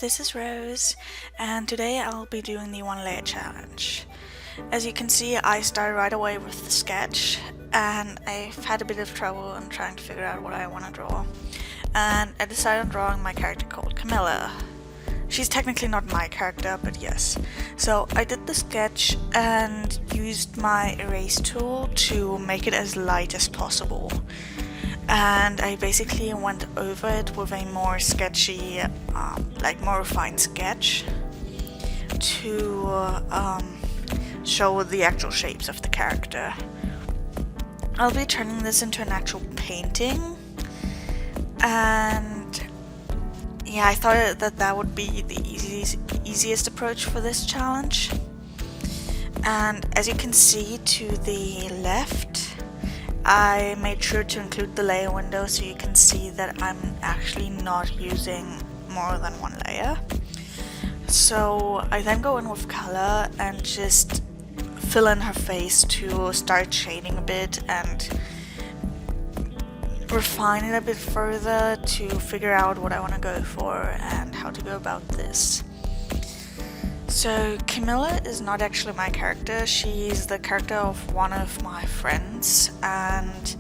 this is Rose, and today I'll be doing the one layer challenge. As you can see, I started right away with the sketch, and I've had a bit of trouble in trying to figure out what I want to draw. And I decided on drawing my character called Camilla. She's technically not my character, but yes. So I did the sketch and used my erase tool to make it as light as possible. And I basically went over it with a more sketchy, more refined sketch to show the actual shapes of the character. I'll be turning this into an actual painting, and yeah, I thought that would be the easiest approach for this challenge. And as you can see to the left, I made sure to include the layer window so you can see that I'm actually not using more than one layer. So I then go in with color and just fill in her face to start shading a bit and refine it a bit further to figure out what I want to go for and how to go about this. So Camilla is not actually my character, she's the character of one of my friends, and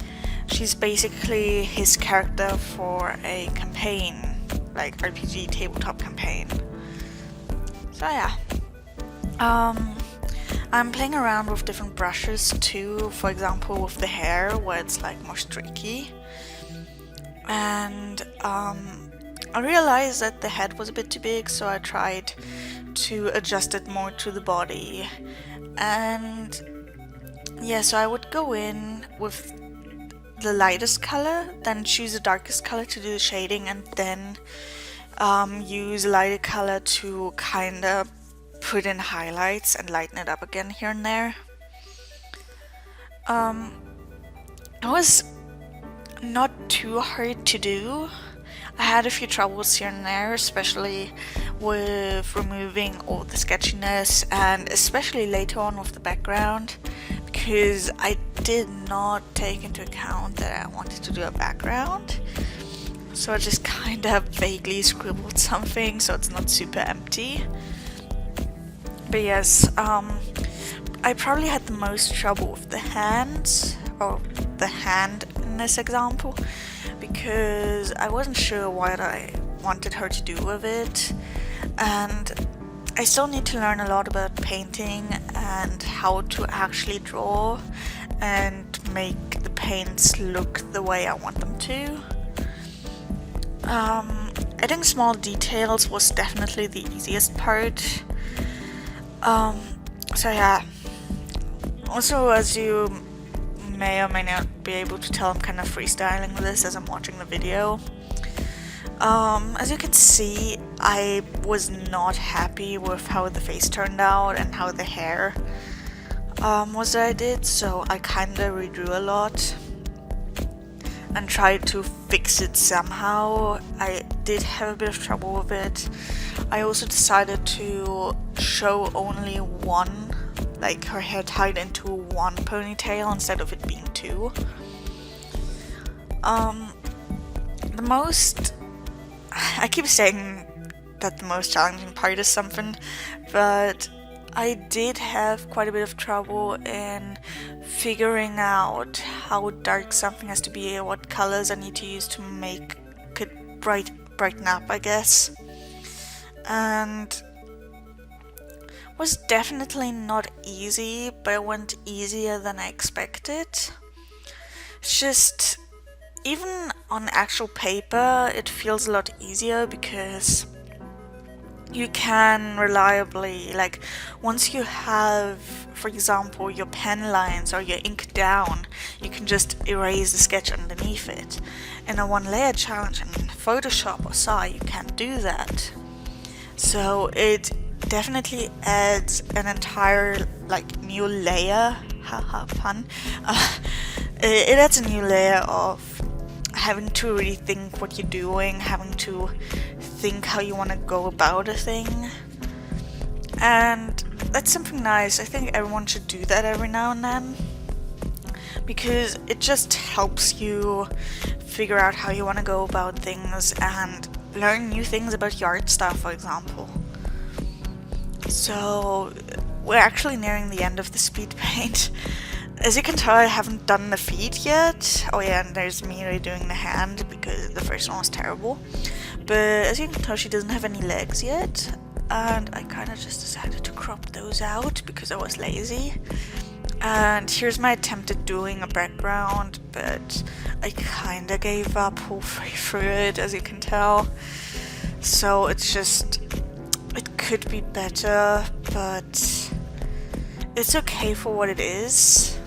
she's basically his character for a campaign, like RPG tabletop campaign. So yeah. I'm playing around with different brushes too, for example with the hair where it's like more streaky. And I realized that the head was a bit too big, so I tried to adjust it more to the body. And yeah, so I would go in with the lightest color, then choose the darkest color to do the shading, and then use lighter color to kind of put in highlights and lighten it up again here and there. It was not too hard to do. I had a few troubles here and there, especially with removing all the sketchiness, and especially later on with the background, because I did not take into account that I wanted to do a background. So I just kind of vaguely scribbled something so it's not super empty. But yes, I probably had the most trouble with the hands, or the hand in this example, because I wasn't sure what I wanted her to do with it, and I still need to learn a lot about painting and how to actually draw and make the paints look the way I want them to. Adding small details was definitely the easiest part. So yeah. Also, as you may or may not be able to tell, I'm kind of freestyling this as I'm watching the video. As you can see, I was not happy with how the face turned out and how the hair was that I did, so I kinda redrew a lot and tried to fix it somehow. I did have a bit of trouble with it. I also decided to show only one, like her hair tied into one ponytail instead of it being two. I keep saying that the most challenging part is something, but I did have quite a bit of trouble in figuring out how dark something has to be, what colors I need to use to make it brighten up, I guess. And was definitely not easy, but it went easier than I expected. It's just, even on actual paper, it feels a lot easier because you can reliably, like, once you have, for example, your pen lines or your ink down, you can just erase the sketch underneath it. In a one layer challenge in Photoshop or SAI, you can't do that. So it definitely adds an entire, like, new layer, haha, pun. It adds a new layer of having to really think what you're doing, having to think how you want to go about a thing. And that's something nice. I think everyone should do that every now and then, because it just helps you figure out how you want to go about things and learn new things about yard stuff, for example. So we're actually nearing the end of the speed paint. As you can tell, I haven't done the feet yet. Oh yeah, and there's me redoing the hand because the first one was terrible. But as you can tell, she doesn't have any legs yet, and I kind of just decided to crop those out because I was lazy. And here's my attempt at doing a background, but I kind of gave up halfway through it, as you can tell. So it's just, it could be better, but it's okay for what it is.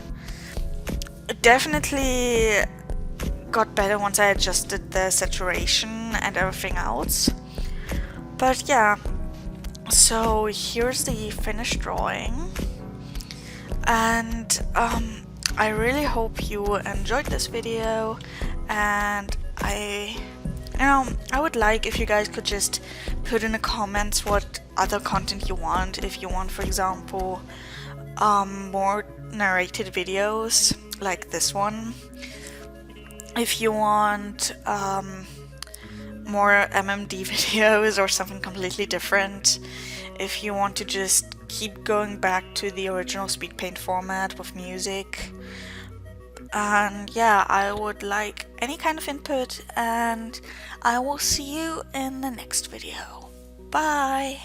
It definitely got better once I adjusted the saturation and everything else. But yeah, so here's the finished drawing. And I really hope you enjoyed this video, and I would like if you guys could just put in the comments what other content you want. If you want, for example, more narrated videos like this one. If you want more MMD videos or something completely different. If you want to just keep going back to the original Speedpaint format with music. And yeah, I would like any kind of input, and I will see you in the next video. Bye!